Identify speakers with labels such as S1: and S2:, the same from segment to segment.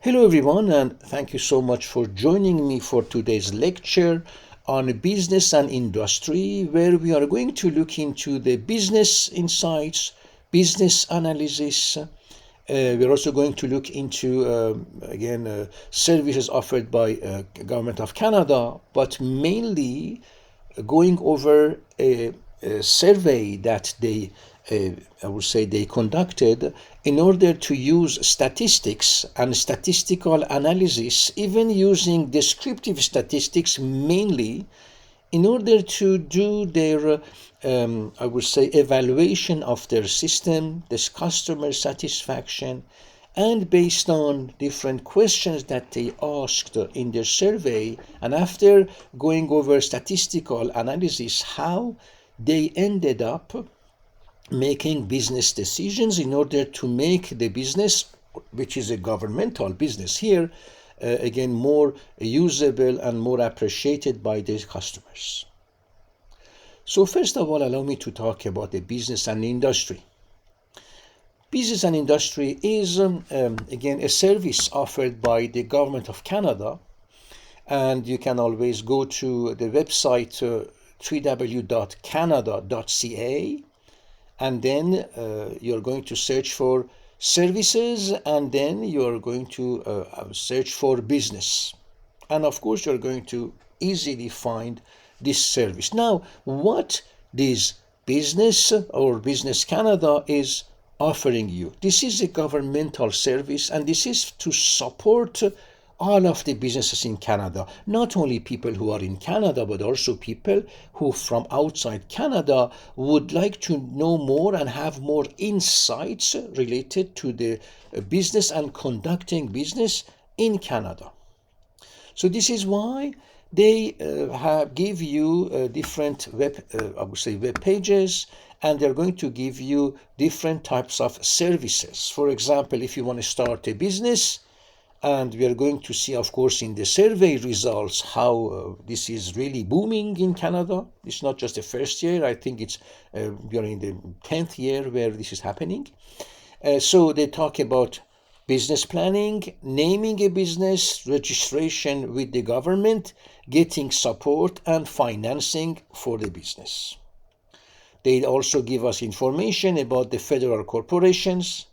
S1: Hello, everyone, and thank you so much for joining me for today's lecture on business and industry, where we are going to look into the business insights, business analysis. We're also going to look into, services offered by Government of Canada, but mainly going over a survey that I would say they conducted in order to use statistics and statistical analysis, even using descriptive statistics mainly, in order to do their, I would say, evaluation of their system, this customer satisfaction, and based on different questions that they asked in their survey, and after going over statistical analysis, how they ended up making business decisions in order to make the business, which is a governmental business here, again, more usable and more appreciated by the customers. So first of all, allow me to talk about the business and industry. Business and industry is, again, a service offered by the Government of Canada, and you can always go to the website www.canada.ca, and then you're going to search for services, and then you're going to search for business. And of course, you're going to easily find this service. Now, what this business or Business Canada is offering you? This is a governmental service, and this is to support all of the businesses in Canada, not only people who are in Canada, but also people who from outside Canada would like to know more and have more insights related to the business and conducting business in Canada. So this is why they give you different web pages, and they're going to give you different types of services. For example, if you want to start a business, and we are going to see, of course, in the survey results how this is really booming in Canada. It's not just the first year. I think we are in the 10th year where this is happening. So they talk about business planning, naming a business, registration with the government, getting support and financing for the business. They also give us information about the federal corporations.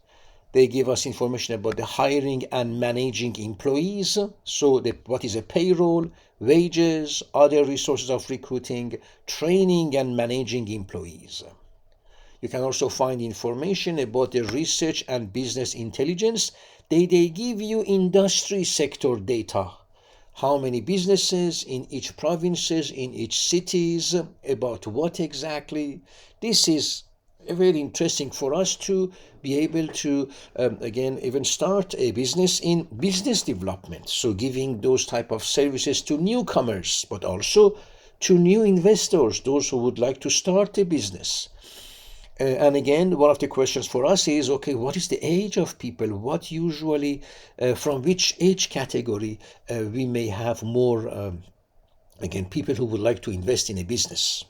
S1: They give us information about the hiring and managing employees. So what is a payroll, wages, other resources of recruiting, training and managing employees. You can also find information about the research and business intelligence. They give you industry sector data. How many businesses in each provinces, in each cities, about what exactly. This is very interesting for us to be able to, again, even start a business in business development. So giving those type of services to newcomers, but also to new investors, those who would like to start a business. And again, one of the questions for us is, okay, what is the age of people? What usually, from which age category we may have more, again, people who would like to invest in a business.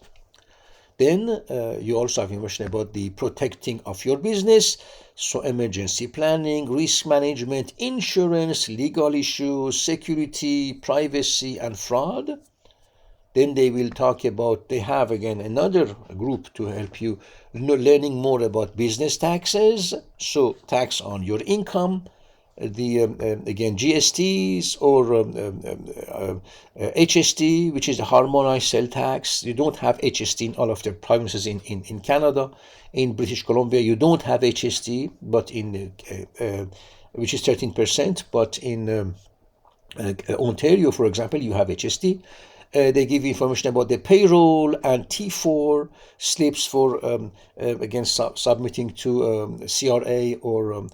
S1: Then you also have information about the protecting of your business, so emergency planning, risk management, insurance, legal issues, security, privacy, and fraud. Then they will talk about, they have again another group to help you learning more about business taxes, so tax on your income, the again GSTs or HST, which is the harmonized sales tax. You don't have HST in all of the provinces in Canada. In British Columbia, you don't have HST, but in which is 13%. But in Ontario, for example, you have HST. They give you information about the payroll and T4 slips for again submitting to CRA or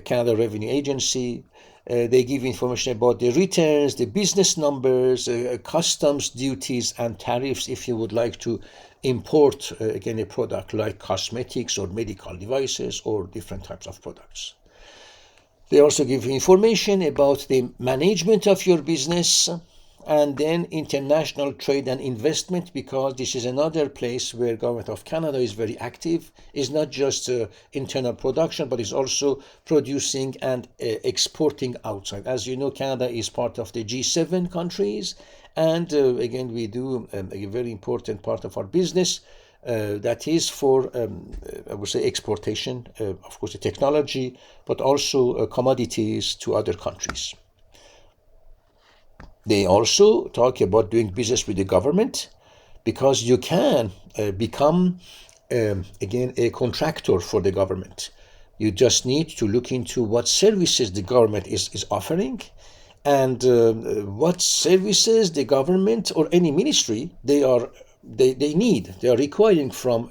S1: Canada Revenue Agency. They give information about the returns, the business numbers, customs duties and tariffs if you would like to import again a product like cosmetics or medical devices or different types of products. They also give you information about the management of your business, and then international trade and investment, because this is another place where government of Canada is very active. It's not just internal production, but it's also producing and exporting outside. As you know, Canada is part of the G7 countries, and again, we do a very important part of our business that is for, I would say, exportation, of course, the technology, but also commodities to other countries. They also talk about doing business with the government, because you can become, again, a contractor for the government. You just need to look into what services the government is offering, and what services the government or any ministry they need, they are requiring from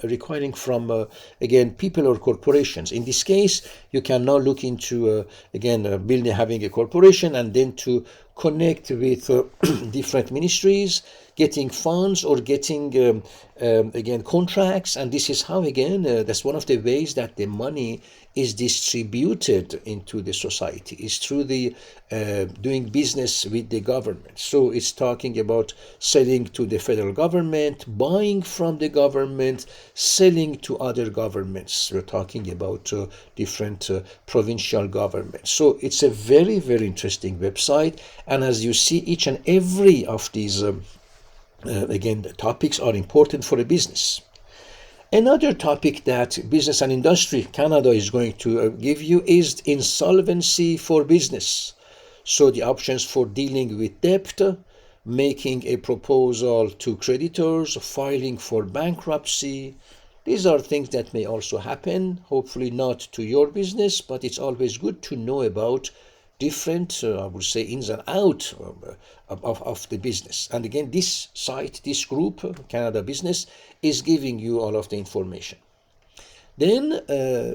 S1: again, people or corporations. In this case, you can now look into again, having a corporation, and then to connect with different ministries, getting funds or getting again, contracts. And this is how, again, that's one of the ways that the money is distributed into the society, is through the doing business with the government. So it's talking about selling to the federal government, buying from the government, selling to other governments. We're talking about different provincial governments. So it's a very, very interesting website. And as you see, each and every of these again, the topics are important for a business. Another topic that Business and Industry Canada is going to give you is insolvency for business. So the options for dealing with debt, making a proposal to creditors, filing for bankruptcy. These are things that may also happen, hopefully not to your business, but it's always good to know about different, I would say, ins and outs of the business. And again, this site, this group, Canada Business, is giving you all of the information. Then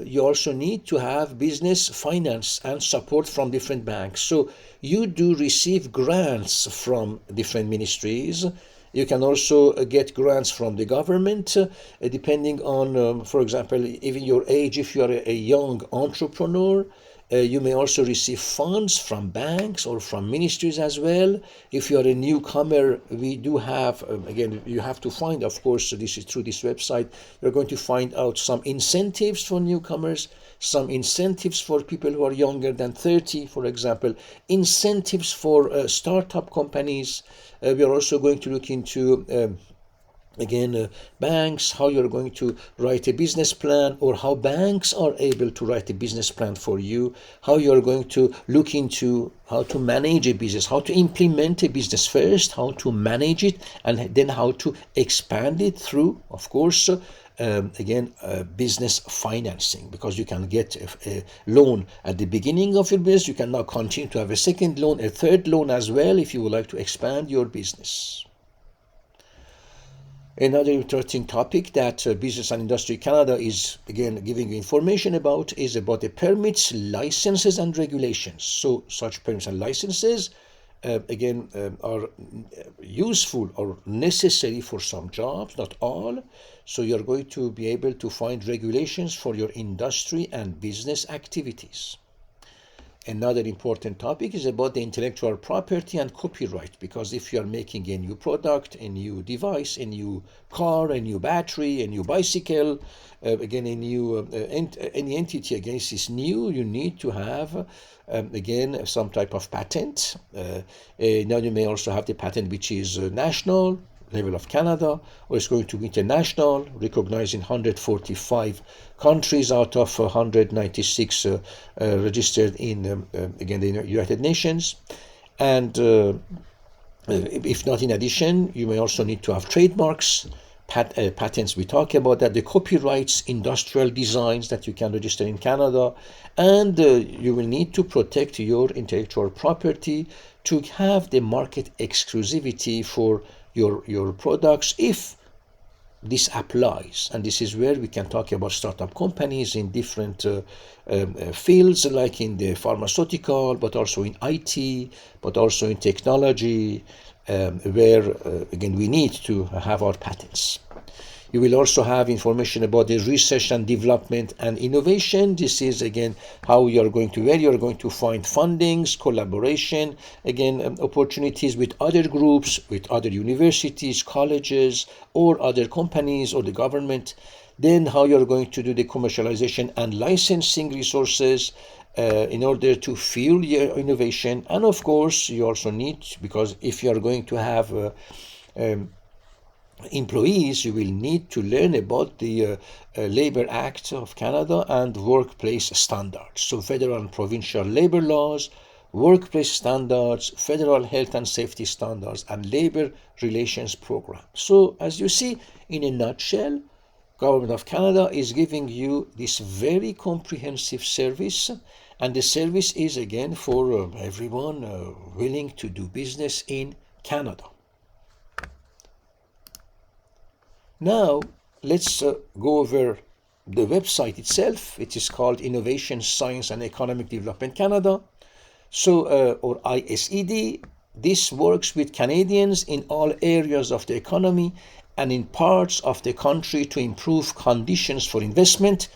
S1: you also need to have business finance and support from different banks. So you do receive grants from different ministries. You can also get grants from the government, depending on, for example, even your age. If you are a young entrepreneur, you may also receive funds from banks or from ministries as well. If you are a newcomer, we do have, again, you have to find, of course, this is through this website, you're going to find out some incentives for newcomers, some incentives for people who are younger than 30, for example, incentives for startup companies. We are also going to look into again, banks, how you're going to write a business plan, or how banks are able to write a business plan for you, how you're going to look into how to manage a business, how to implement a business first, how to manage it, and then how to expand it through, of course, again, business financing, because you can get a loan at the beginning of your business. You can now continue to have a second loan, a third loan as well, if you would like to expand your business. Another interesting topic that Business and Industry Canada is, again, giving you information about is about the permits, licenses, and regulations. So such permits and licenses, again, are useful or necessary for some jobs, not all. So you're going to be able to find regulations for your industry and business activities. Another important topic is about the intellectual property and copyright, because if you are making a new product, a new device, a new car, a new battery, a new bicycle, again, a new any entity against is new, you need to have again, some type of patent. Now you may also have the patent which is national level of Canada, or it's going to be international, recognized in 145 countries out of 196 registered in, again, the United Nations. And if not in addition, you may also need to have trademarks, patents, we talk about that, the copyrights, industrial designs that you can register in Canada, and you will need to protect your intellectual property to have the market exclusivity for your products, if this applies. And this is where we can talk about startup companies in different fields, like in the pharmaceutical, but also in IT, but also in technology, where again, we need to have our patents. You will also have information about the research and development and innovation. This is again how you are going to, where you are going to find fundings, collaboration, again opportunities with other groups, with other universities, colleges, or other companies or the government. Then how you're going to do the commercialization and licensing resources in order to fuel your innovation. And of course, you also need, because if you are going to have employees, you will need to learn about the Labor Act of Canada and workplace standards. So federal and provincial labor laws, workplace standards, federal health and safety standards, and labor relations program. So as you see, in a nutshell, Government of Canada is giving you this very comprehensive service, and the service is again for everyone willing to do business in Canada. Now let's go over the website itself. It is called Innovation, Science and Economic Development Canada, or ISED. This works with Canadians in all areas of the economy and in parts of the country to improve conditions for investment,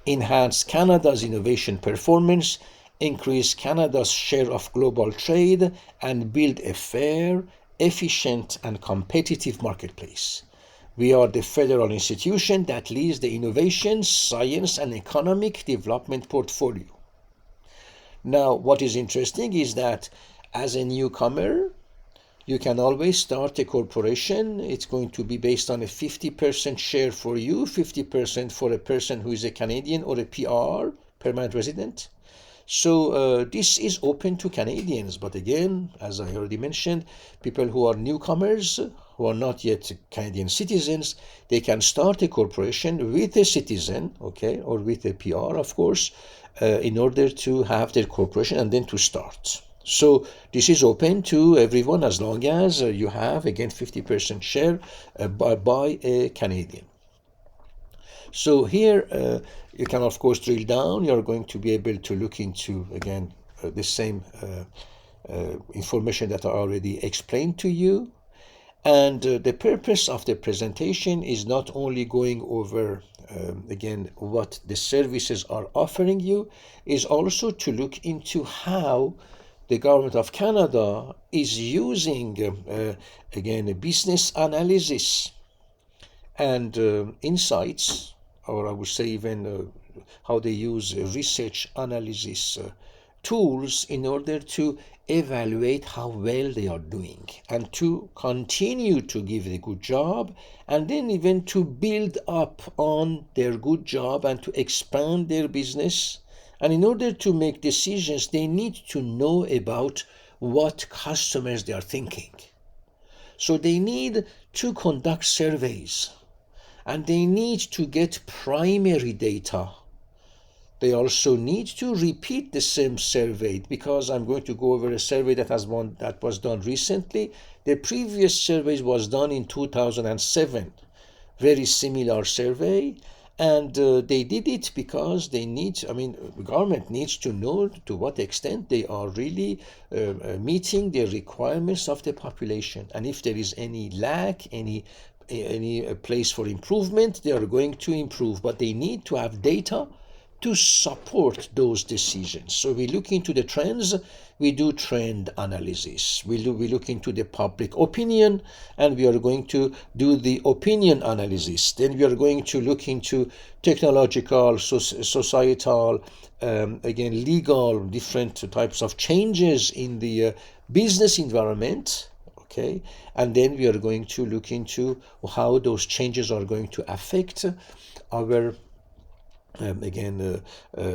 S1: enhance Canada's innovation performance, increase Canada's share of global trade, and build a fair, efficient, and competitive marketplace. We are the federal institution that leads the innovation, science, and economic development portfolio. Now, what is interesting is that as a newcomer, you can always start a corporation. It's going to be based on a 50% share for you, 50% for a person who is a Canadian or a PR, permanent resident. So this is open to Canadians. But again, as I already mentioned, people who are newcomers, who are not yet Canadian citizens, they can start a corporation with a citizen, okay, or with a PR, of course, in order to have their corporation and then to start. So this is open to everyone as long as you have, again, 50% share by a Canadian. So here you can, of course, drill down. You're going to be able to look into, again, the same information that I already explained to you. And the purpose of the presentation is not only going over, again, what the services are offering you, is also to look into how the Government of Canada is using, again, a business analysis and insights, or I would say even how they use research analysis tools in order to evaluate how well they are doing and to continue to give a good job, and then even to build up on their good job and to expand their business. And in order to make decisions, they need to know about what customers they are thinking. So they need to conduct surveys, and they need to get primary data. They also need to repeat the same survey, because I'm going to go over a survey that was done recently. The previous survey was done in 2007, very similar survey, and they did it because they need, the government needs to know to what extent they are really meeting the requirements of the population, and if there is any lack, any place for improvement, they are going to improve, but they need to have data to support those decisions. So we look into the trends, we do trend analysis, we look into the public opinion, and we are going to do the opinion analysis. Then we are going to look into technological, societal, again, legal, different types of changes in the business environment. Okay, and then we are going to look into how those changes are going to affect our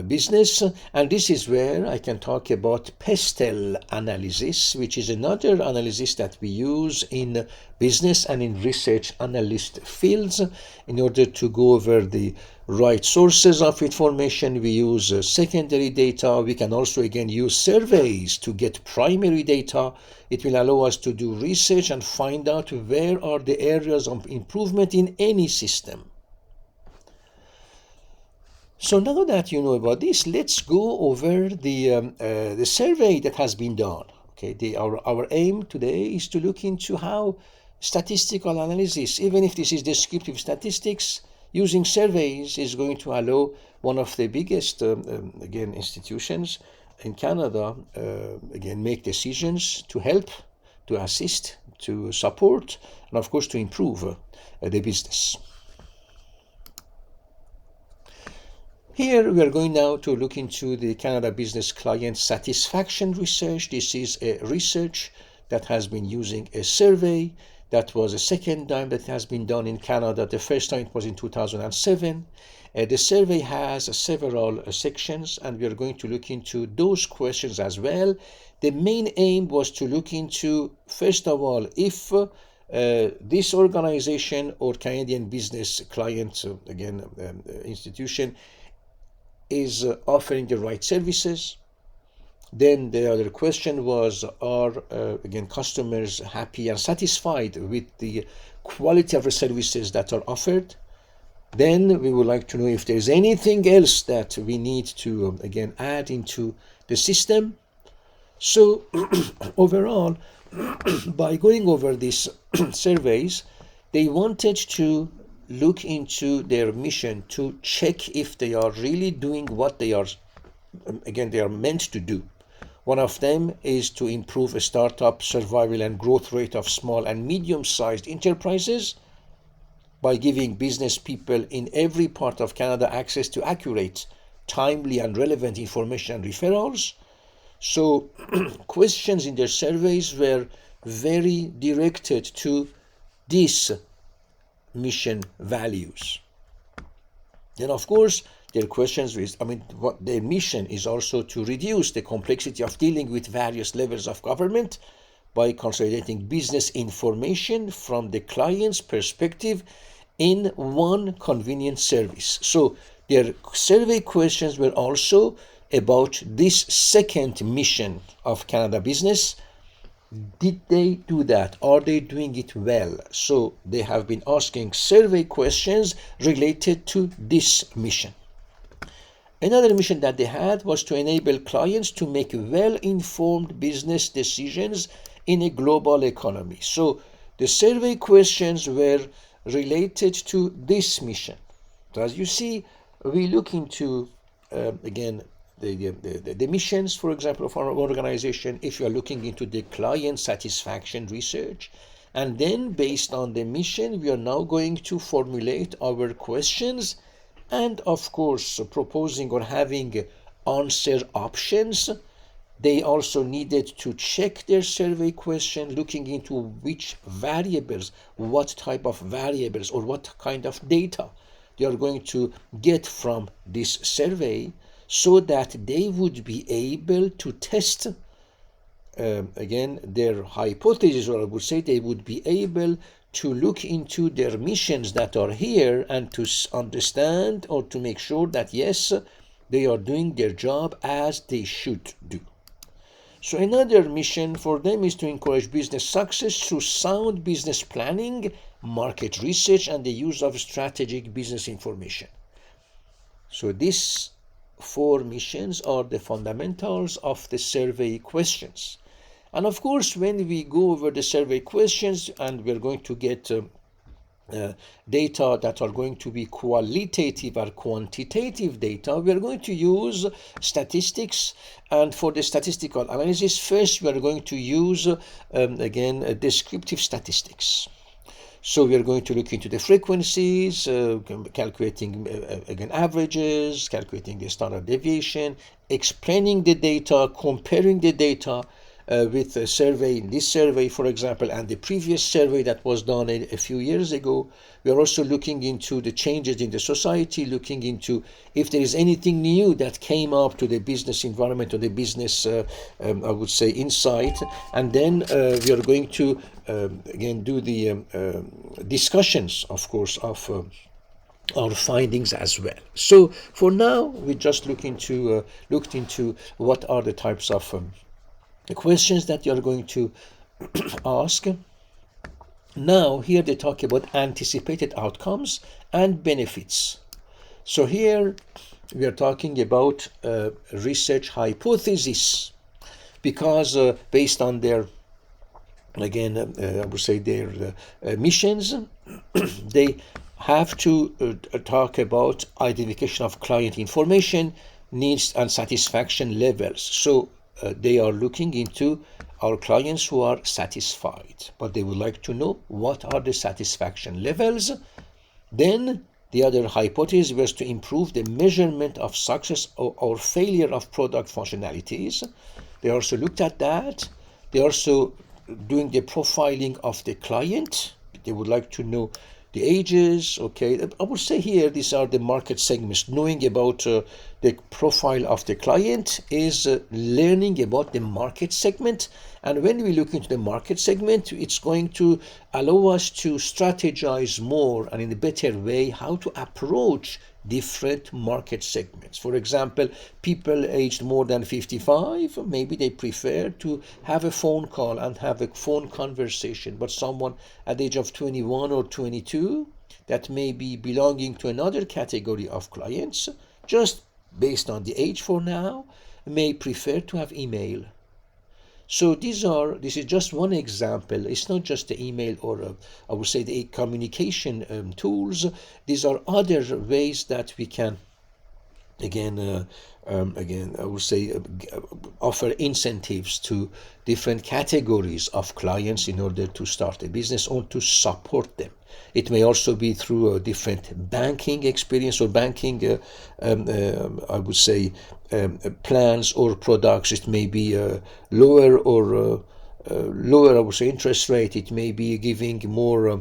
S1: business. And this is where I can talk about pestle analysis, which is another analysis that we use in business and in research analyst fields in order to go over the right sources of information. We use secondary data. We can also again use surveys to get primary data. It will allow us to do research and find out where are the areas of improvement in any system. So now that you know about this, let's go over the survey that has been done. Okay, our aim today is to look into how statistical analysis, even if this is descriptive statistics, using surveys is going to allow one of the biggest, again, institutions in Canada, again, make decisions to help, to assist, to support, and of course to improve the business. Here we are going now to look into the Canada Business Client Satisfaction Research. This is a research that has been using a survey. That was the second time that has been done in Canada. The first time it was in 2007. The survey has several sections, and we are going to look into those questions as well. The main aim was to look into, first of all, if this organization or Canadian business client, institution, is offering the right services. Then the other question was, are again customers happy and satisfied with the quality of the services that are offered? Then we would like to know if there's anything else that we need to again add into the system. So overall, by going over these surveys, they wanted to look into their mission to check if they are really doing what they are meant to do. One of them is to improve a startup survival and growth rate of small and medium-sized enterprises by giving business people in every part of Canada access to accurate, timely, and relevant information and referrals. So questions in their surveys were very directed to these mission values. Then, of course, their questions is, what their mission is also to reduce the complexity of dealing with various levels of government by consolidating business information from the client's perspective in one convenient service. So their survey questions were also about this second mission of Canada Business. Did they do that? Are they doing it well? So they have been asking survey questions related to this mission. Another mission that they had was to enable clients to make well-informed business decisions in a global economy. So the survey questions were related to this mission. So as you see, we look into, the missions, for example, of our organization, if you are looking into the client satisfaction research. And then based on the mission, we are now going to formulate our questions and, of course, proposing or having answer options. They also needed to check their survey question, looking into which variables, what type of variables, or what kind of data they are going to get from this survey, so that they would be able to test their hypothesis, or I would say they would be able to look into their missions that are here and to understand or to make sure that yes, they are doing their job as they should do. So another mission for them is to encourage business success through sound business planning, market research, and the use of strategic business information. So these four missions are the fundamentals of the survey questions. And of course, when we go over the survey questions and we're going to get data that are going to be qualitative or quantitative data, we are going to use statistics. And for the statistical analysis, first we are going to use descriptive statistics. So we are going to look into the frequencies, calculating averages, calculating the standard deviation, explaining the data, comparing the data with a survey, in this survey, for example, and the previous survey that was done a few years ago. We are also looking into the changes in the society, looking into if there is anything new that came up to the business environment or the business, insight. And then we are going to, do the discussions, of course, of our findings as well. So for now, we just looked into what are the types of the questions that you are going to ask. Now, here they talk about anticipated outcomes and benefits. So here we are talking about research hypothesis, because based on their again, I would say their missions. They have to talk about identification of client information, needs, and satisfaction levels. So they are looking into our clients who are satisfied, but they would like to know what are the satisfaction levels. Then the other hypothesis was to improve the measurement of success or failure of product functionalities. They also looked at that. They also doing the profiling of the client. They would like to know the ages. Okay, I would say here these are the market segments. Knowing about the profile of the client is learning about the market segment. And when we look into the market segment, it's going to allow us to strategize more and in a better way how to approach different market segments. For example, people aged more than 55, maybe they prefer to have a phone call and have a phone conversation, but someone at the age of 21 or 22 that may be belonging to another category of clients, just based on the age for now, may prefer to have email. So this is just one example. It's not just the email or I would say the communication tools. These are other ways that we can again I would say offer incentives to different categories of clients in order to start a business or to support them. It may also be through a different banking experience or banking I would say plans or products. It may be lower or lower, I would say, interest rate. It may be giving more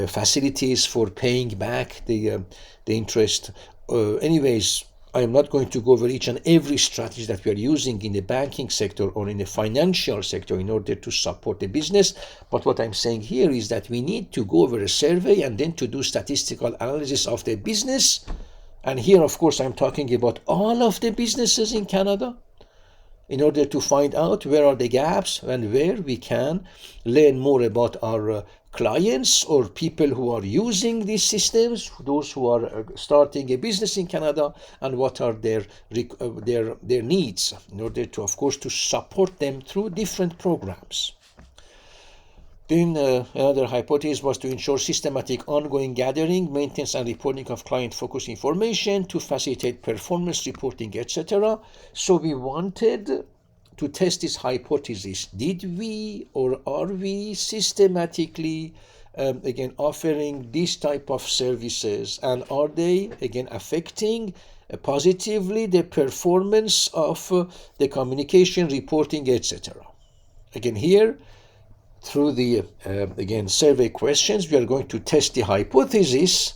S1: facilities for paying back the interest. Anyways, I am not going to go over each and every strategy that we are using in the banking sector or in the financial sector in order to support the business. But what I'm saying here is that we need to go over a survey and then to do statistical analysis of the business. And here, of course, I'm talking about all of the businesses in Canada in order to find out where are the gaps and where we can learn more about our clients or people who are using these systems, those who are starting a business in Canada, and what are their needs in order to, of course, to support them through different programs. Then another hypothesis was to ensure systematic ongoing gathering, maintenance, and reporting of client-focused information to facilitate performance reporting, etc. So we wanted to test this hypothesis. Did we or are we systematically again offering this type of services, and are they again affecting positively the performance of the communication, reporting, etc. Again here, through the again survey questions, we are going to test the hypothesis,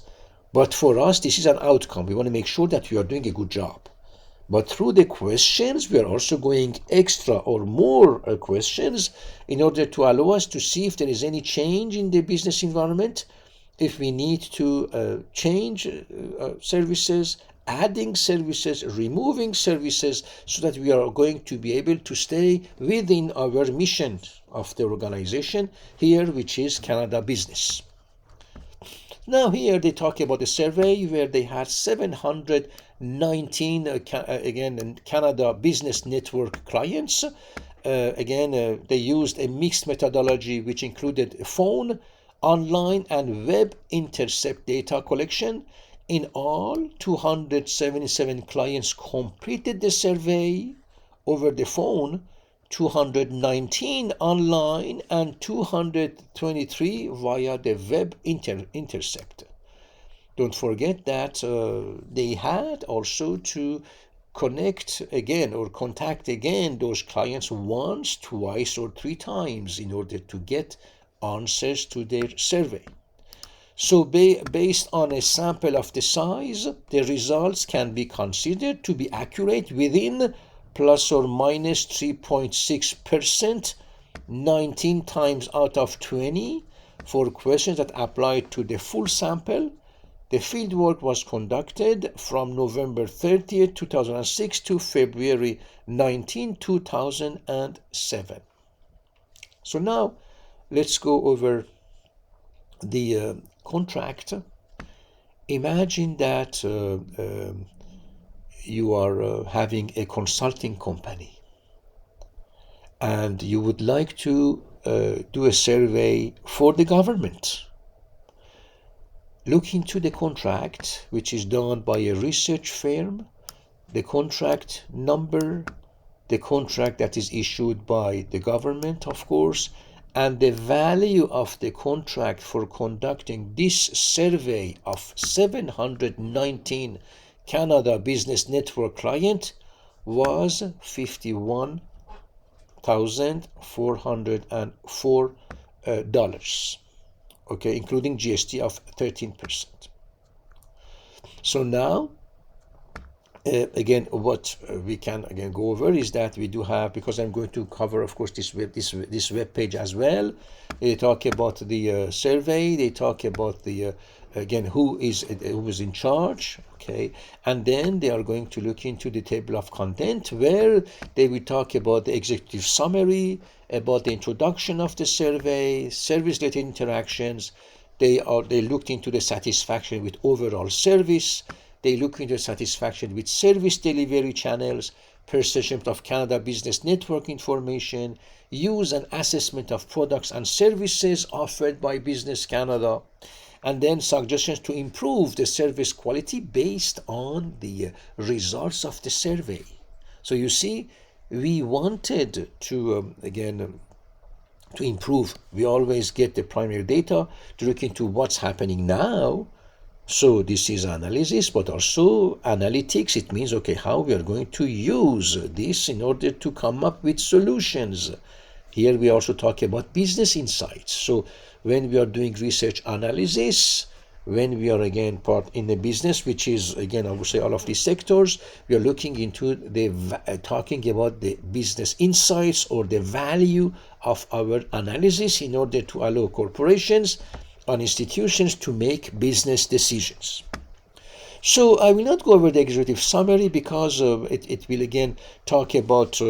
S1: but for us this is an outcome. We want to make sure that we are doing a good job. But through the questions, we are also going extra or more questions in order to allow us to see if there is any change in the business environment, if we need to change services, adding services, removing services, so that we are going to be able to stay within our mission of the organization here, which is Canada Business. Now here they talk about a survey where they had 719 again Canada Business Network clients. They used a mixed methodology which included phone, online, and web intercept data collection. In all, 277 clients completed the survey over the phone, 219 online, and 223 via the web intercept. Don't forget that they had also to connect again or contact again those clients once, twice, or three times in order to get answers to their survey. So based on a sample of the size, the results can be considered to be accurate within plus or minus 3.6%, 19 times out of 20 for questions that applied to the full sample. The fieldwork was conducted from November 30th, 2006 to February 19, 2007. So now let's go over the contract. Imagine that you are having a consulting company and you would like to do a survey for the government. Look into the contract, which is done by a research firm, the contract number, the contract that is issued by the government, of course, and the value of the contract for conducting this survey of 719 Canada Business Network client was $51,404, okay, including GST of 13%. So now, again, what we can again go over is that we do have, because I'm going to cover, of course, this web page as well. They talk about the survey. They talk about the again who is in charge, okay, and then they are going to look into the table of content where they will talk about the executive summary, about the introduction of the survey, service-related interactions. They looked into the satisfaction with overall service. They look into satisfaction with service delivery channels, perception of Canada Business Network information, use and assessment of products and services offered by Business Canada, and then suggestions to improve the service quality based on the results of the survey. So you see, we wanted to, again, to improve. We always get the primary data to look into what's happening now. So this is analysis, but also analytics. It means, okay, how we are going to use this in order to come up with solutions. Here we also talk about business insights. So when we are doing research analysis, when we are again part in the business, which is again, I would say all of these sectors, we are looking into the talking about the business insights or the value of our analysis in order to allow corporations and institutions to make business decisions. So I will not go over the executive summary because it will again talk about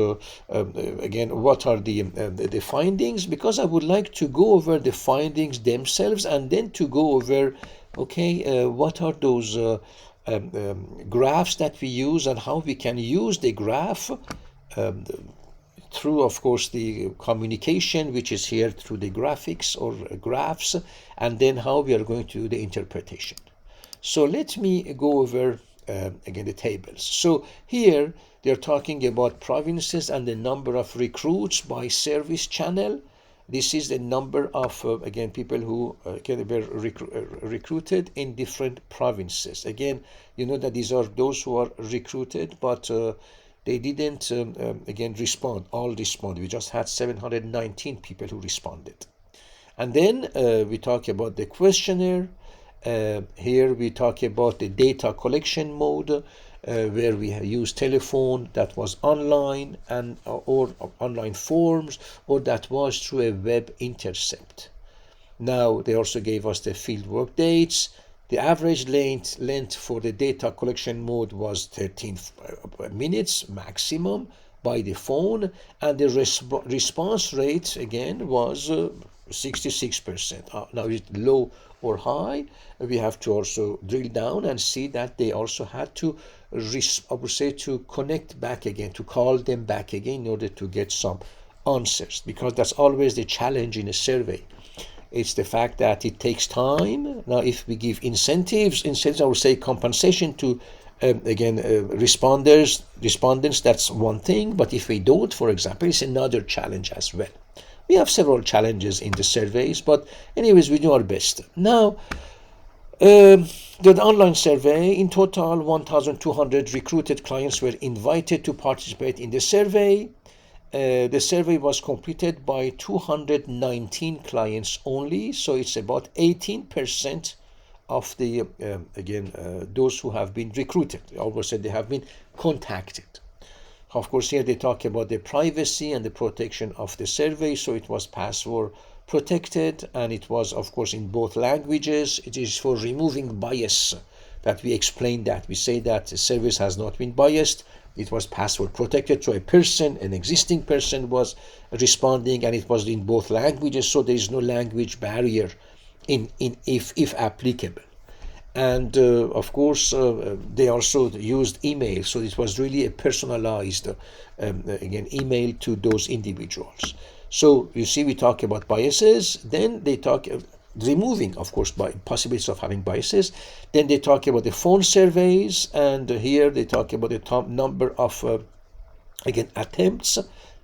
S1: again what are the findings, because I would like to go over the findings themselves and then to go over, okay, what are those graphs that we use and how we can use the graph through, of course, the communication, which is here through the graphics or graphs, and then how we are going to do the interpretation. So let me go over again the tables. So here they're talking about provinces and the number of recruits by service channel. This is the number of again people who were recruited in different provinces. Again, you know that these are those who are recruited, but they didn't again respond. All responded. We just had 719 people who responded. And then we talk about the questionnaire. Here we talk about the data collection mode, where we use telephone that was online and or online forms, or that was through a web intercept. Now they also gave us the field work dates. The average length for the data collection mode was 13 minutes maximum by the phone, and the response rate again was 66%. Now is it low or high? We have to also drill down and see that they also had to, I would say, to connect back again, to call them back again in order to get some answers, because that's always the challenge in a survey. It's the fact that it takes time. Now, if we give incentives, I would say compensation to, respondents, that's one thing. But if we don't, for example, it's another challenge as well. We have several challenges in the surveys, but anyways, we do our best. Now, the online survey, in total, 1,200 recruited clients were invited to participate in the survey. The survey was completed by 219 clients only, so it's about 18% of the, those who have been recruited. I always said they have been contacted. Of course, here they talk about the privacy and the protection of the survey, so it was password protected, and it was, of course, in both languages. It is for removing bias that we explained that. We say that the service has not been biased. It was password protected, so a person, an existing person, was responding, and it was in both languages, so there is no language barrier if applicable. And of course, they also used email, so it was really a personalized email to those individuals. So you see, we talk about biases, then they talk removing, of course, by possibilities of having biases. Then they talk about the phone surveys, and here they talk about the top number of again attempts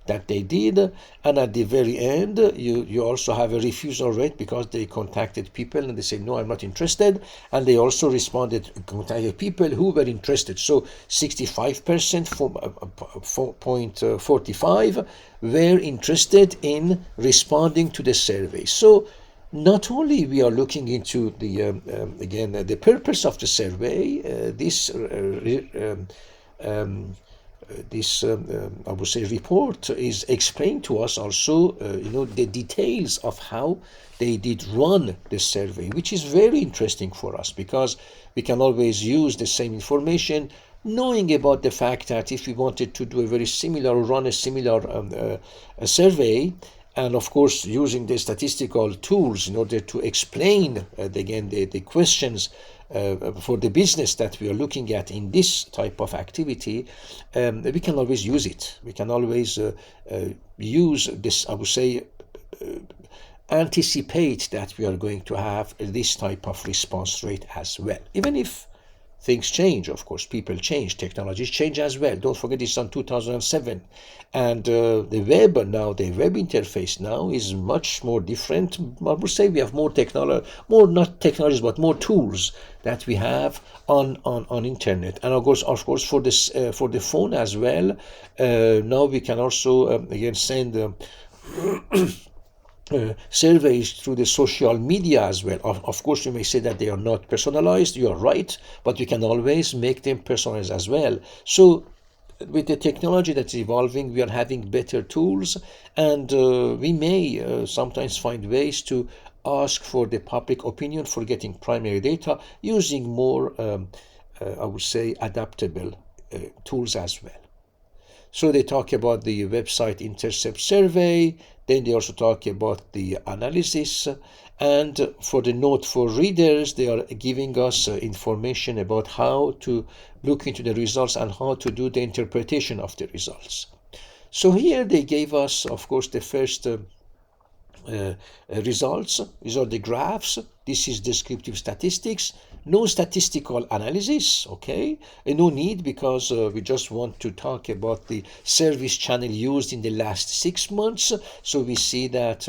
S1: that they did, and at the very end you also have a refusal rate because they contacted people and they say no, I'm not interested, and they also contacted people who were interested. So 65% 4.45 were interested in responding to the survey. So not only we are looking into the again the purpose of the survey, this I would say report is explained to us also the details of how they did run the survey, which is very interesting for us because we can always use the same information, knowing about the fact that if we wanted to do a very similar, run a similar survey, and of course using the statistical tools in order to explain again the questions for the business that we are looking at in this type of activity, we can always use it. We can always use this, I would say, anticipate that we are going to have this type of response rate as well. Even if things change, of course, people change, technologies change as well. Don't forget it's on 2007. And the web interface now is much more different. I would say we have more technology, more not technologies, but more tools that we have on internet. And of course for this for the phone as well. Now we can also again send surveys through the social media as well. Of course, you may say that they are not personalized. You are right, but you can always make them personalized as well. So with the technology that's evolving, we are having better tools, and we may sometimes find ways to ask for the public opinion for getting primary data using more, I would say, adaptable tools as well. So they talk about the website intercept survey, then they also talk about the analysis, and for the note for readers, they are giving us information about how to look into the results and how to do the interpretation of the results. So here they gave us, of course, the first results. These are the graphs. This is descriptive statistics. No statistical analysis, okay? And no need, because we just want to talk about the service channel used in the last 6 months. So we see that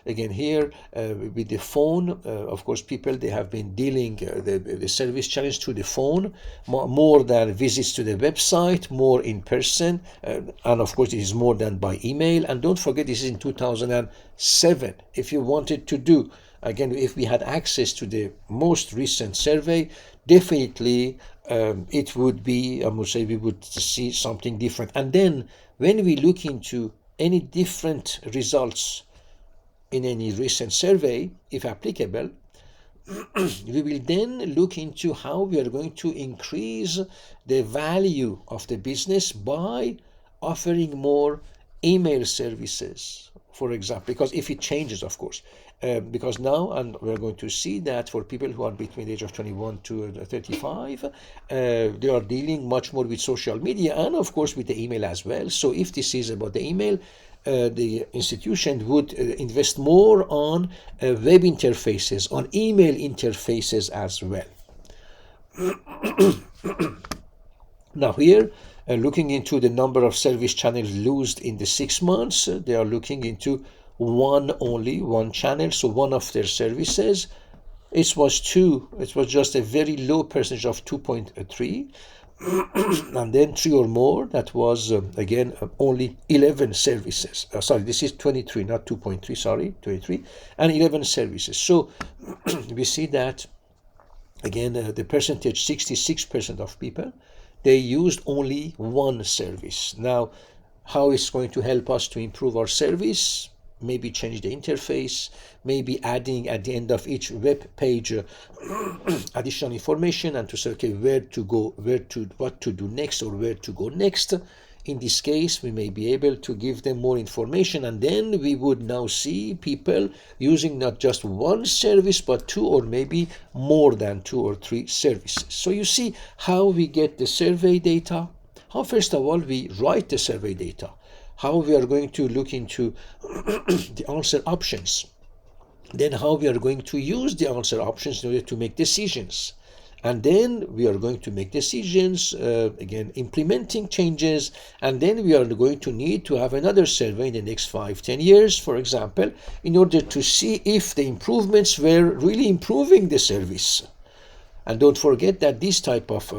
S1: again here with the phone, of course, people, they have been dealing the service channels through the phone more than visits to the website, more in person, and of course it is more than by email. And don't forget, this is in 2007. If you wanted to do, again, if we had access to the most recent survey, definitely it would be, I would say, we would see something different. And then when we look into any different results in any recent survey, if applicable, we will then look into how we are going to increase the value of the business by offering more email services, for example, because if it changes, of course, because now, and we're going to see that for people who are between the age of 21 to 35, they are dealing much more with social media and of course with the email as well. So if this is about the email, the institution would invest more on web interfaces, on email interfaces as well. Now here, looking into the number of service channels used in the 6 months, they are looking into one channel, so one of their services. It was just a very low percentage of 2.3, and then 3 or more, that was again only 11 services. Sorry, this is 23, not 2.3, sorry, 23, and 11 services. So we see that again the percentage, 66% of people, they used only one service. Now, how is going to help us to improve our service? Maybe change the interface, maybe adding at the end of each web page additional information, and to say, okay, where to go, what to do next, or where to go next. In this case, we may be able to give them more information, and then we would now see people using not just one service, but 2 or maybe more than 2 or 3 services. So you see how we get the survey data, how first of all we write the survey data, how we are going to look into the answer options, then how we are going to use the answer options in order to make decisions. And then we are going to make decisions, again, implementing changes, and then we are going to need to have another survey in the next 5-10 years, for example, in order to see if the improvements were really improving the service. And don't forget that these type of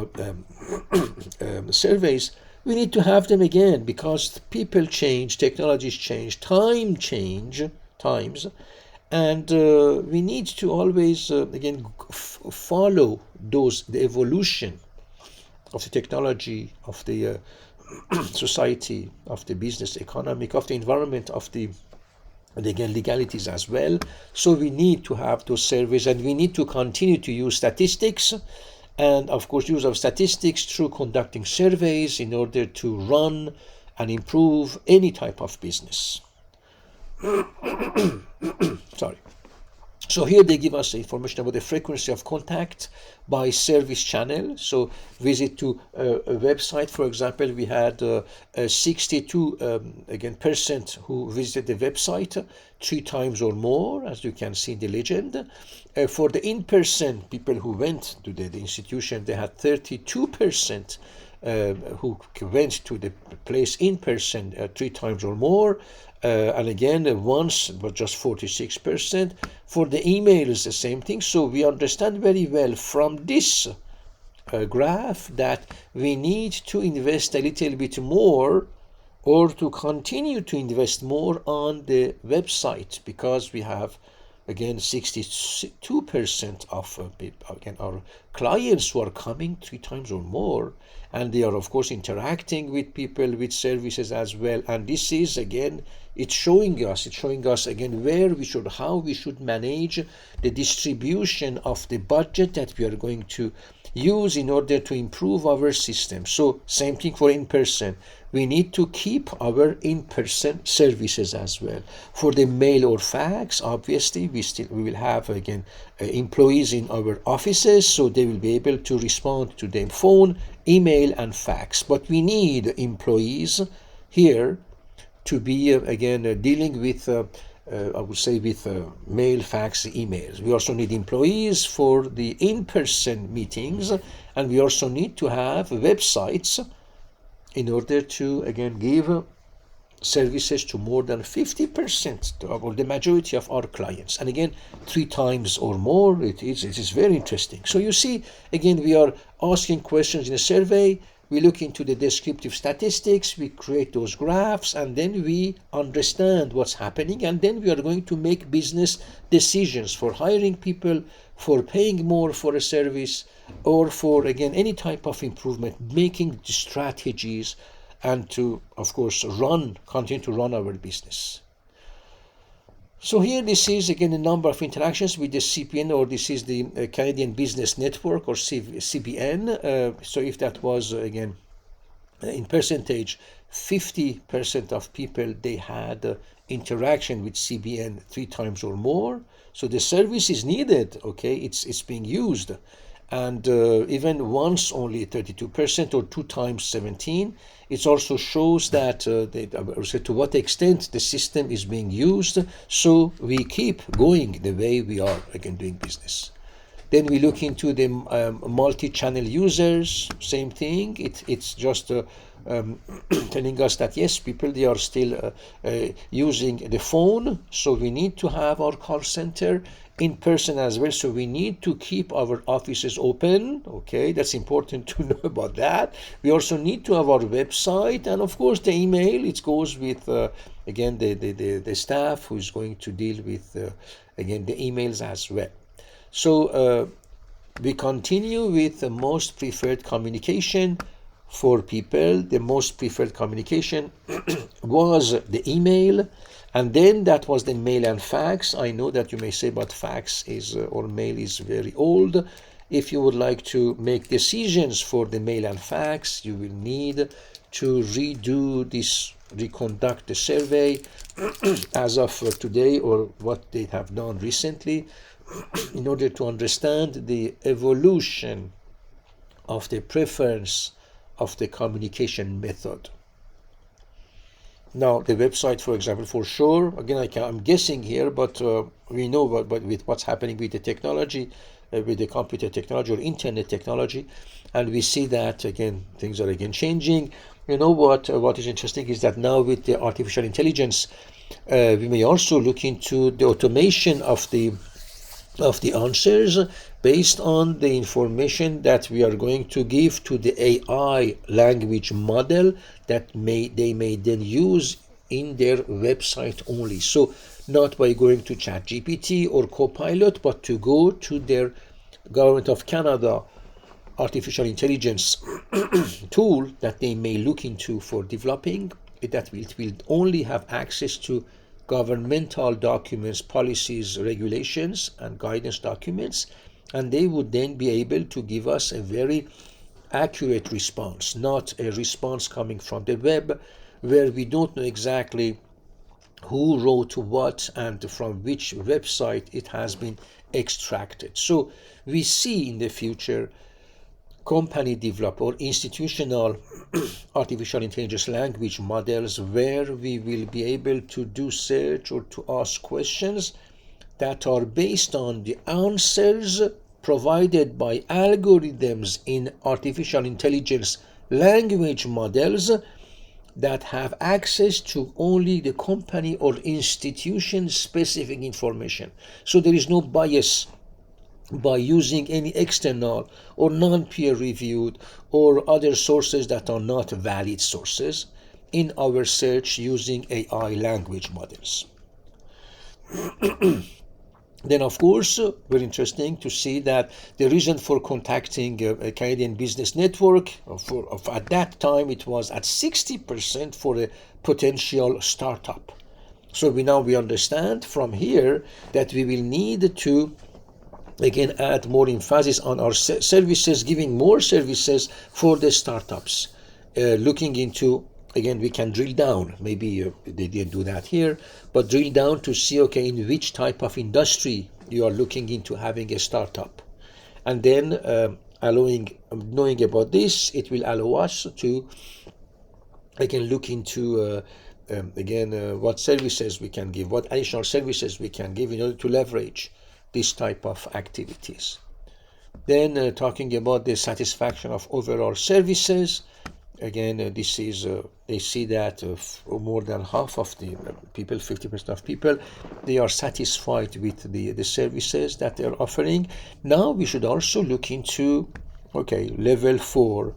S1: surveys, we need to have them again because people change, technologies change, times, and we need to always, again, follow the evolution of the technology, of the society, of the business, economic, of the environment, of the, and again, legalities as well. So we need to have those surveys, and we need to continue to use statistics, and of course use of statistics through conducting surveys in order to run and improve any type of business. Sorry. So here they give us information about the frequency of contact by service channel. So visit to a website, for example, we had 62% who visited the website 3 times or more, as you can see in the legend. For the in-person people who went to the institution, they had 32% who went to the place in person 3 times or more. And again, once it was just 46%. For the emails, the same thing. So we understand very well from this graph that we need to invest a little bit more, or to continue to invest more on the website, because we have, again, 62% of again, our clients who are coming 3 times or more, and they are of course interacting with people, with services as well. And this is, again, it's showing us again how we should manage the distribution of the budget that we are going to use in order to improve our system. So same thing for in-person. We need to keep our in-person services as well. For the mail or fax, obviously we will have, again, employees in our offices, so they will be able to respond to the phone, email, and fax. But we need employees here to be, again, dealing with I would say with mail, fax, emails. We also need employees for the in-person meetings, and we also need to have websites in order to, again, give services to more than 50% or the majority of our clients. And again, 3 times or more, it is very interesting. So you see, again, we are asking questions in a survey, we look into the descriptive statistics, we create those graphs, and then we understand what's happening, and then we are going to make business decisions for hiring people, for paying more for a service, or for, again, any type of improvement, making strategies, and to, of course, continue to run our business. So here, this is, again, a number of interactions with the CPN, or this is the Canadian Business Network, or CBN. So if that was, again, in percentage, 50% of people, they had interaction with CBN 3 times or more. So the service is needed, okay, it's being used. And even once, only 32%, or 2 times 17. It also shows that to what extent the system is being used. So we keep going the way we are, again, doing business. Then we look into the multi-channel users, same thing. It's just telling us that yes, people, they are still using the phone, so we need to have our call center in person as well. So we need to keep our offices open. Okay, that's important to know about that. We also need to have our website, and of course the email. It goes with again the staff who is going to deal with again the emails as well. So we continue with the most preferred communication for people. The most preferred communication was the email, and then that was the mail and fax. I know that you may say, but fax is or mail is very old. If you would like to make decisions for the mail and fax, you will need to reconduct the survey as of today, or what they have done recently, in order to understand the evolution of the preference of the communication method. Now, the website, for example, for sure, again, I'm guessing here, but we know but with what's happening with the technology, with the computer technology or internet technology, and we see that, again, things are again changing. You know what is interesting is that now with the artificial intelligence, we may also look into the automation of the answers based on the information that we are going to give to the AI language model that they may then use in their website only. So not by going to ChatGPT or Copilot, but to go to their Government of Canada artificial intelligence tool that they may look into for developing, that it will only have access to governmental documents, policies, regulations, and guidance documents, and they would then be able to give us a very accurate response, not a response coming from the web where we don't know exactly who wrote what and from which website it has been extracted. So we see in the future company develop or institutional artificial intelligence language models where we will be able to do search or to ask questions that are based on the answers provided by algorithms in artificial intelligence language models that have access to only the company or institution specific information. So there is no bias by using any external or non-peer reviewed or other sources that are not valid sources in our search using AI language models. Then, of course, very interesting to see that the reason for contacting a Canadian Business Network, at that time it was at 60% for a potential startup. So we understand from here that we will need to again add more emphasis on our services, giving more services for the startups, looking into, again, we can drill down, maybe they didn't do that here, but drill down to see, okay, in which type of industry you are looking into having a startup, and then knowing about this, it will allow us to again look into what services we can give, what additional services we can give in order to leverage this type of activities. Then talking about the satisfaction of overall services, again, this is they see that more than half of the people, 50% of people, they are satisfied with the services that they're offering. Now we should also look into, okay, level 4,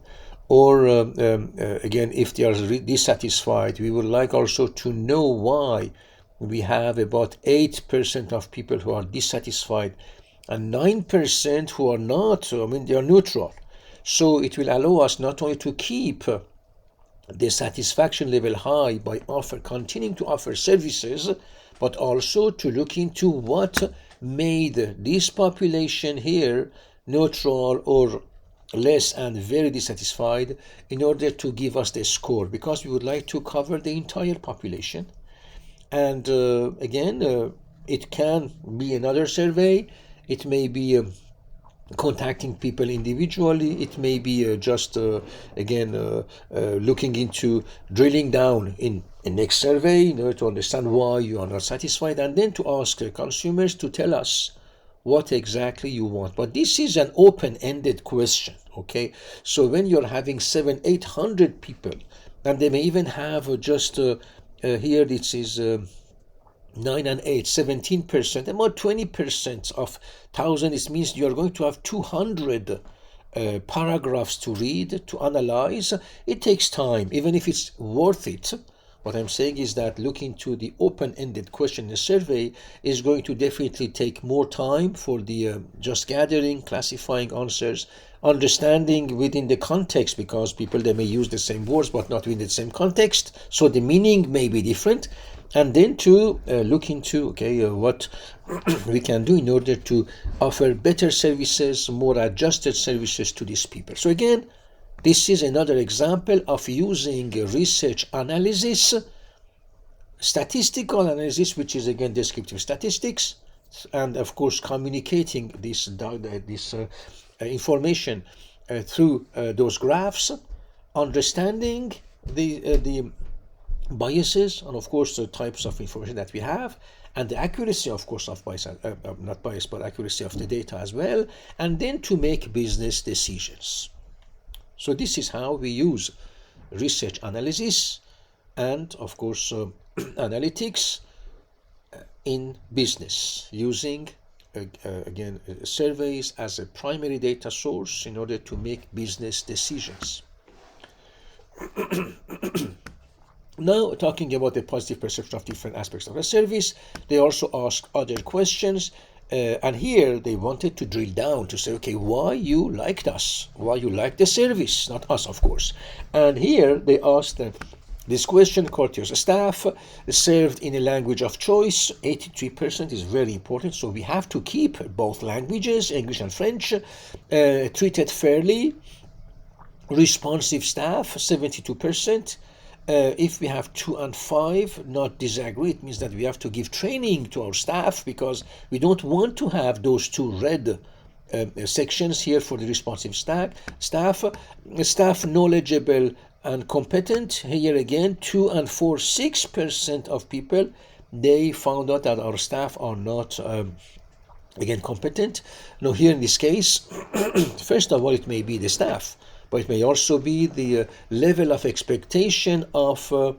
S1: or again, if they are dissatisfied, we would like also to know why. We have about 8% of people who are dissatisfied and 9% who are not, I mean, they are neutral. So it will allow us not only to keep the satisfaction level high by continuing to offer services, but also to look into what made this population here neutral or less and very dissatisfied, in order to give us the score, because we would like to cover the entire population. And again, it can be another survey, it may be contacting people individually, it may be just looking into drilling down in a next survey in order to understand why you are not satisfied, and then to ask consumers to tell us what exactly you want. But this is an open-ended question, okay? So when you're having 700-800 people, and they may even have just here this is 9 and 8, 17%, about 20% of 1,000. It means you are going to have 200 paragraphs to read, to analyze. It takes time, even if it's worth it. What I'm saying is that looking to the open-ended question in a survey is going to definitely take more time for the just gathering, classifying answers, understanding within the context, because people, they may use the same words but not within the same context, so the meaning may be different. And then to look into, okay, what we can do in order to offer better services, more adjusted services to these people. So again, this is another example of using research analysis, statistical analysis, which is again descriptive statistics, and of course communicating this information through those graphs, understanding the biases, and of course the types of information that we have, and the accuracy, of course, of bias, not bias, but accuracy of the data as well, and then to make business decisions. So this is how we use research analysis and, of course, analytics in business, using again surveys as a primary data source in order to make business decisions. Now, talking about the positive perception of different aspects of a service, they also asked other questions, and here they wanted to drill down to say, okay, why you liked us, why you liked the service, not us, of course. And here they asked this question: courteous staff served in a language of choice. 83% is very important, so we have to keep both languages, English and French. Treated fairly. Responsive staff, 72%. If we have 2 and 5, not disagree, it means that we have to give training to our staff, because we don't want to have those 2 red sections here for the responsive staff knowledgeable and competent. Here again, 2 and 4, 6% of people, they found out that our staff are not again competent. Now here in this case, first of all, it may be the staff, but it may also be the level of expectation of our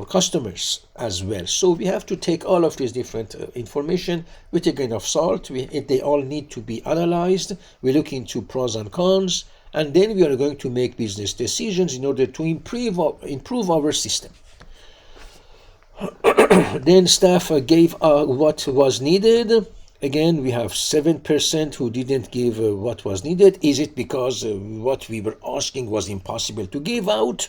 S1: customers as well. So we have to take all of these different information with a grain of salt. They all need to be analyzed. We look into pros and cons, and then we are going to make business decisions in order to improve our system. Then staff gave what was needed. Again, we have 7% who didn't give what was needed. Is it because what we were asking was impossible to give out?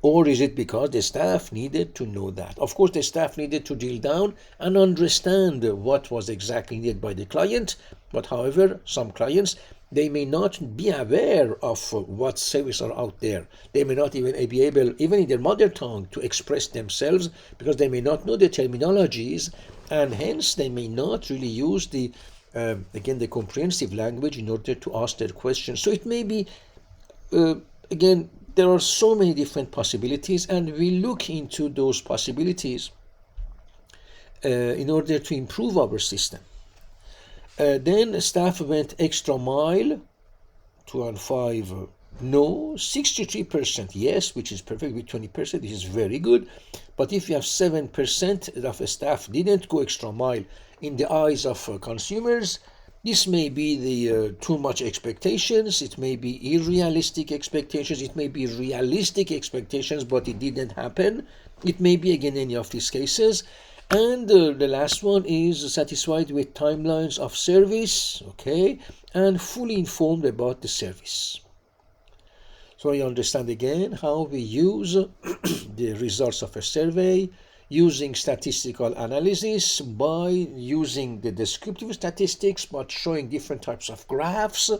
S1: Or is it because the staff needed to know that? Of course, the staff needed to drill down and understand what was exactly needed by the client. But however, some clients, they may not be aware of what services are out there. They may not even be able, even in their mother tongue, to express themselves, because they may not know the terminologies, and hence they may not really use the comprehensive language in order to ask their questions. So it may be, again, there are so many different possibilities, and we look into those possibilities in order to improve our system. Then staff went extra mile. 2 and 5 no. 63% yes, which is perfect. With 20%, this is very good. But if you have 7% of the staff didn't go extra mile in the eyes of consumers, this may be the too much expectations. It may be unrealistic expectations. It may be realistic expectations, but it didn't happen. It may be, again, any of these cases. And the last one is satisfied with timelines of service, okay, and fully informed about the service. So you understand again how we use the results of a survey, using statistical analysis by using the descriptive statistics, but showing different types of graphs.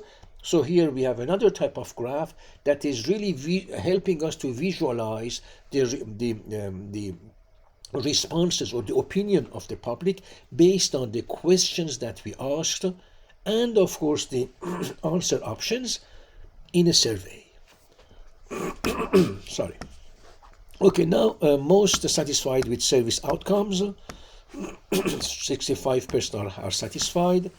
S1: So here we have another type of graph that is really helping us to visualize the responses or the opinion of the public based on the questions that we asked, and of course the answer options in a survey. Sorry. Okay, now most satisfied with service outcomes. 65% are satisfied,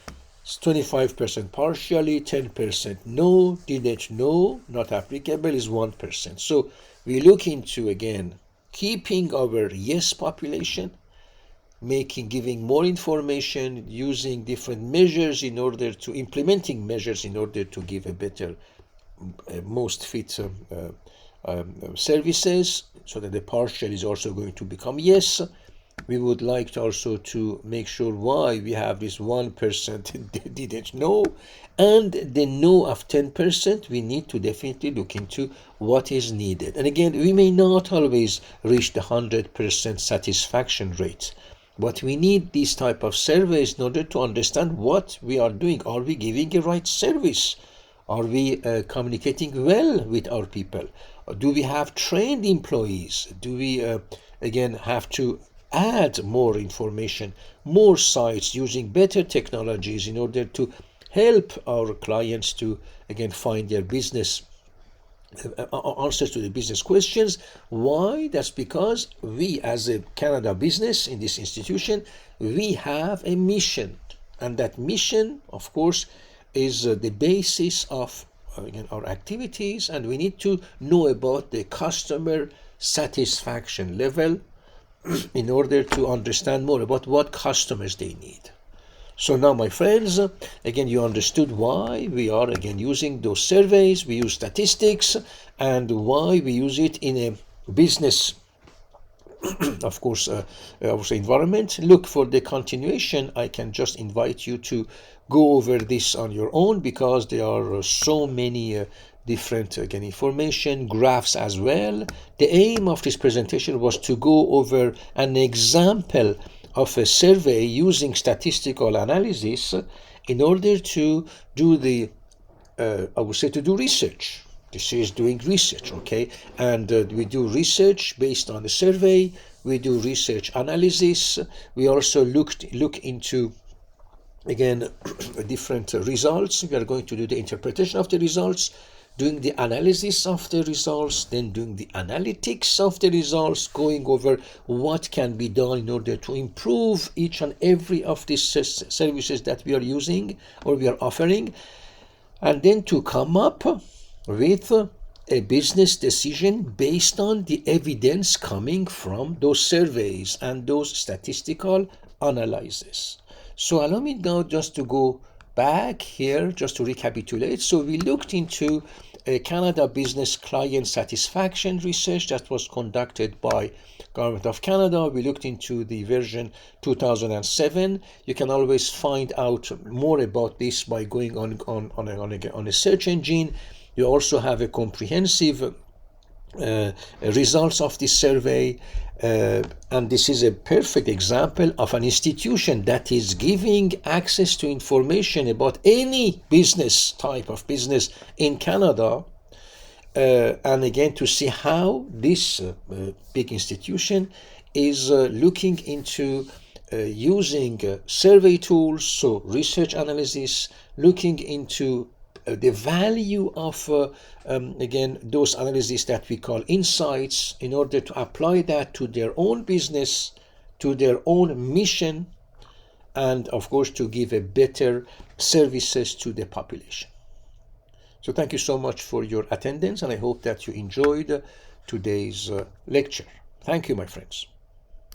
S1: 25% partially, 10% no, didn't know, not applicable is 1%. So we look into, again, keeping our yes population, giving more information, using different measures implementing measures in order to give a better, most fit services, so that the partial is also going to become yes. We would like to also to make sure why we have this 1% didn't know, and the no of 10%, we need to definitely look into what is needed. And again, we may not always reach the 100% satisfaction rate, but we need these type of surveys in order to understand what we are doing. Are we giving a right service? Are we communicating well with our people? Do we have trained employees? Do we, again, have to add more information, more sites, using better technologies in order to help our clients to, again, find their business answers to the business questions. Why? That's because we, as a Canada business in this institution, we have a mission, and that mission, of course, is the basis of again, our activities, and we need to know about the customer satisfaction level in order to understand more about what customers they need. So now, my friends, again, you understood why we are again using those surveys, we use statistics, and why we use it in a business, of course, environment. Look, for the continuation, I can just invite you to go over this on your own, because there are so many different again information, graphs as well. The aim of this presentation was to go over an example of a survey using statistical analysis in order to do the I would say to do research. This is doing research, okay? And we do research based on the survey. We do research analysis. We also look into again different results. We are going to do the interpretation of the results, doing the analysis of the results, then doing the analytics of the results, going over what can be done in order to improve each and every of these services that we are using or we are offering, and then to come up with a business decision based on the evidence coming from those surveys and those statistical analyses. So allow me now just to go back here just to recapitulate. So we looked into a Canada Business Client Satisfaction Research that was conducted by Government of Canada. We looked into the version 2007. You can always find out more about this by going on a search engine. You also have a comprehensive results of this survey, and this is a perfect example of an institution that is giving access to information about any business type of business in Canada, and again to see how this big institution is looking into using survey tools, so research analysis, looking into the value of again those analyses that we call insights, in order to apply that to their own business, to their own mission, and of course to give a better services to the population. So thank you so much for your attendance, and I hope that you enjoyed today's lecture. Thank you, my friends.